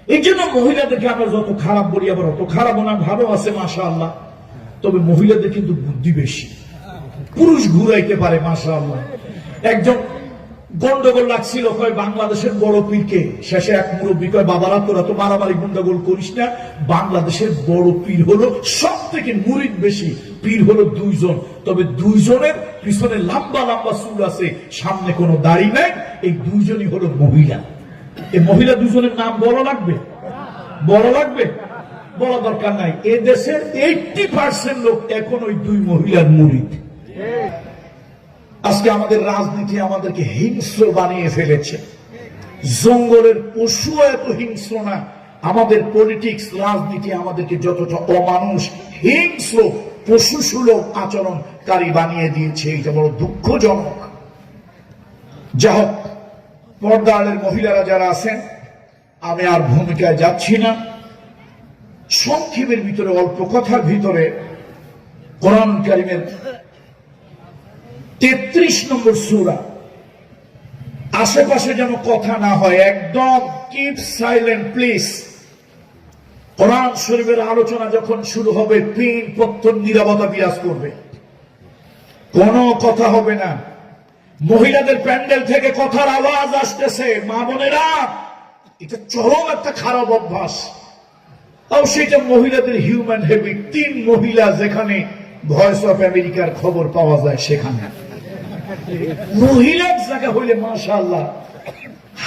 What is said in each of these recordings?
এই জন্য মহিলাদেরকে আমরা যত খারাপ বলি আবার অত খারাপ না, ভালো আছে মাশাআল্লাহ। তবে মহিলাদের কিন্তু বুদ্ধি বেশি, পুরুষ ঘুরাইতে পারে মাশাআল্লাহ। একজন গন্ডগোল লাগছিল, কয় বাংলাদেশের বড় পীরকে। শেষে এক মুরব্বী কয়, বাবারা তোরা তো মারামারি গন্ডগোল করিস না, বাংলাদেশের বড় পীর হলো সব থেকে মুরিদ বেশি, পীর হলো দুইজন, তবে দুইজনের পিছনে লম্বা লম্বা চুল আছে, সামনে কোনো দাড়ি নাই, এই দুইজনই হলো মহিলা। এই মহিলা দুজনের নাম বড় লাগবে? বড় লাগবে? বলা দরকার নাই। এ দেশের 80% লোক এখন ওই দুই মহিলার মুরিদ। আজকে আমাদের রাজনীতি আমাদেরকে হিংস্র বানিয়ে ফেলেছে। জঙ্গলের পশু এত হিংস্র না, আমাদের পলিটিক্স রাজনীতি আমাদেরকে যতটা অমানুষ, হিংস্র, পশুসুলভ আচরণকারী বানিয়ে দিয়েছে। এটা বড় দুঃখজনক। যা হোক, পর্দা আড়ের মহিলারা যারা আছেন, আমি আর ভূমিকায় যাচ্ছি না। সংক্ষেপের ভিতরে, অল্প কথার ভিতরে কোরআন কারীমের 33 নম্বর সূরা, আশেপাশে যেন কথা না হয়, একদম কিপ সাইলেন্ট প্লিজ। কোরআন শরীফের আলোচনা যখন শুরু হবে, পিন পত্তর নীরবতা বিরাজ করবে, কোনো কথা হবে না। মহিলাদের প্যান্ডেল থেকে কথার আওয়াজ আসতেছে, মা বোনেরা, এটা চরম একটা খারাপ অভ্যাস। তাও সেটা মহিলাদের হিউম্যান হ্যাবিট। 3 মহিলা যেখানে ভয়েস অফ আমেরিকার খবর পাওয়া যায়, সেখানে মহিলার জায়গা হইলে মাশাআল্লাহ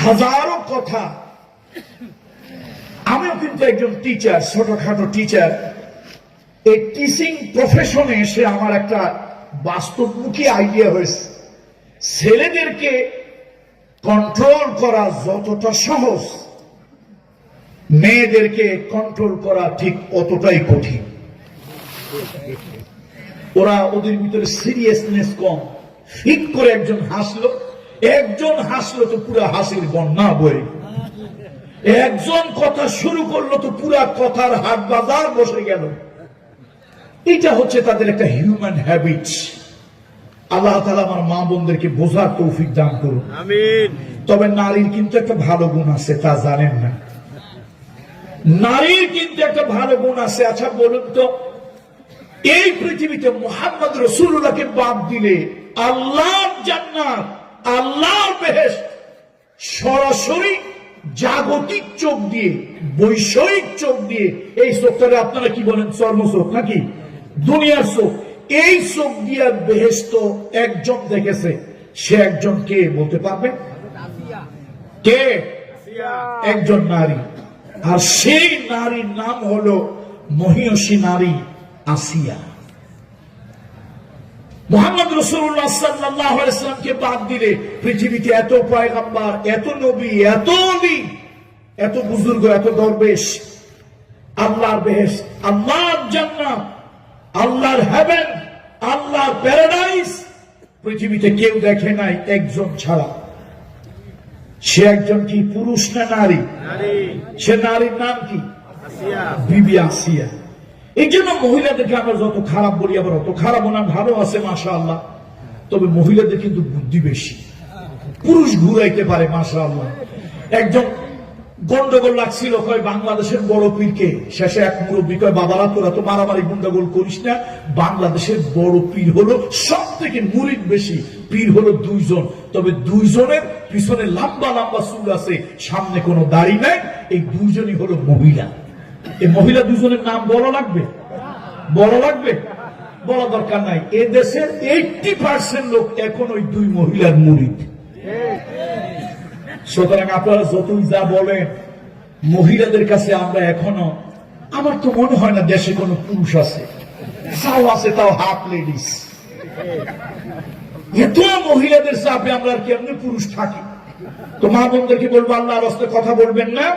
হাজারো কথা। আমিও কিন্তু একজন টিচার, ছোটখাটো টিচার। এই টিচিং প্রফেশনে এসে আমার একটা বাস্তবমুখী আইডিয়া হয়েছে, ছেলেদেরকে কন্ট্রোল করা যতটা সহজ, মেয়েদেরকে কন্ট্রোল করা ঠিক অতটাই কঠিন। ওদের ভিতরে সিরিয়াসনেস কম। ঠিক করে একজন হাসলো তো পুরো হাসির বন্যা বয়ে, একজন কথা শুরু করলো তো পুরা কথার হাট বাজার বসে গেল। এটা হচ্ছে তাদের একটা হিউম্যান হ্যাবিটস। আল্লাহ তাআলা আমার মা বোনদেরকে বোঝার তৌফিক দান করুন, আমিন। তবে নারীর কিন্তু একটা ভালো গুণ আছে, তা জানেন না? নারীর কিন্তু একটা ভালো গুণ আছে। আচ্ছা বলুন তো, এই পৃথিবীতে মুহাম্মদ রাসূলুল্লাহকে বাদ দিলে আল্লাহর জান্নাত, আল্লাহর বেহেশত সরাসরি জাগতিক চোখ দিয়ে, বৈষয়িক চোখ দিয়ে, এই চোখটারে আপনারা কি বলেন, চর্ম চোখ নাকি দুনিয়ার চোখ, এই চোখ দিয়ে বেহেশত একজন দেখেছে। সে একজন কে বলতে পারবে? কে? একজন নারী। আর সেই নারীর নাম হলো মহিয়সী নারী আসিয়া। মুহাম্মদ রাসূলুল্লাহ সাল্লাল্লাহু আলাইহি ওয়াসাল্লামকে বাদ দিলে পৃথিবীতে এত পয়গম্বর, এত নবী, এত ওলি, এত বুজুর্গ, এত দরবেশ, আল্লাহর বেহেশত, আল্লাহর জান্নাত, আল্লাহর হেভেন, আল্লাহর প্যারাডাইস পৃথিবীতে কেউ দেখে নাই একজন ছাড়া। সে একজন কি পুরুষ না নারী? সে নারীর নাম কি? বিবি আসিয়া। এই জন্য মহিলাদেরকে আমরা যত খারাপ বলি আবার অত খারাপ না, ভালো আছে মাশাআল্লাহ। তবে মহিলাদের কিন্তু বুদ্ধি বেশি, পুরুষ ঘুরাইতে পারে মাশাআল্লাহ। একজন গন্ডগোল লাগছিল, কয় বাংলাদেশের বড় পীরকে। শেষে এক মুরব্বী কয়, বাবারা তোরা তো মারামারি গন্ডগোল করিস না, বাংলাদেশের বড় পীর হলো সব থেকে মুরিদ বেশি, পীর হলো দুইজন, তবে দুইজনের পিছনে লম্বা লম্বা চুল আছে, সামনে কোনো দাড়ি নাই, এই দুইজনই হলো মহিলা। এই মহিলা দুজনের নাম বড় লাগবে? বড় লাগবে? বলা দরকার নাই। এ দেশের 80% লোক এখন ওই দুই মহিলার মুরিদ। সুতরাং আপনারা যতই যা বলেন, মহিলাদের কাছে আমরা এখনো, আমার তো মনে হয় না দেশে কোনো পুরুষ আছে, যাও আছে তাও হাফ লেডিস। এত মহিলাদের চাপে আমরা আর কেমনি পুরুষ থাকি? তো মা বোনদেরকে বলবো, আল্লাহর রাস্তায় কথা বলবেন না,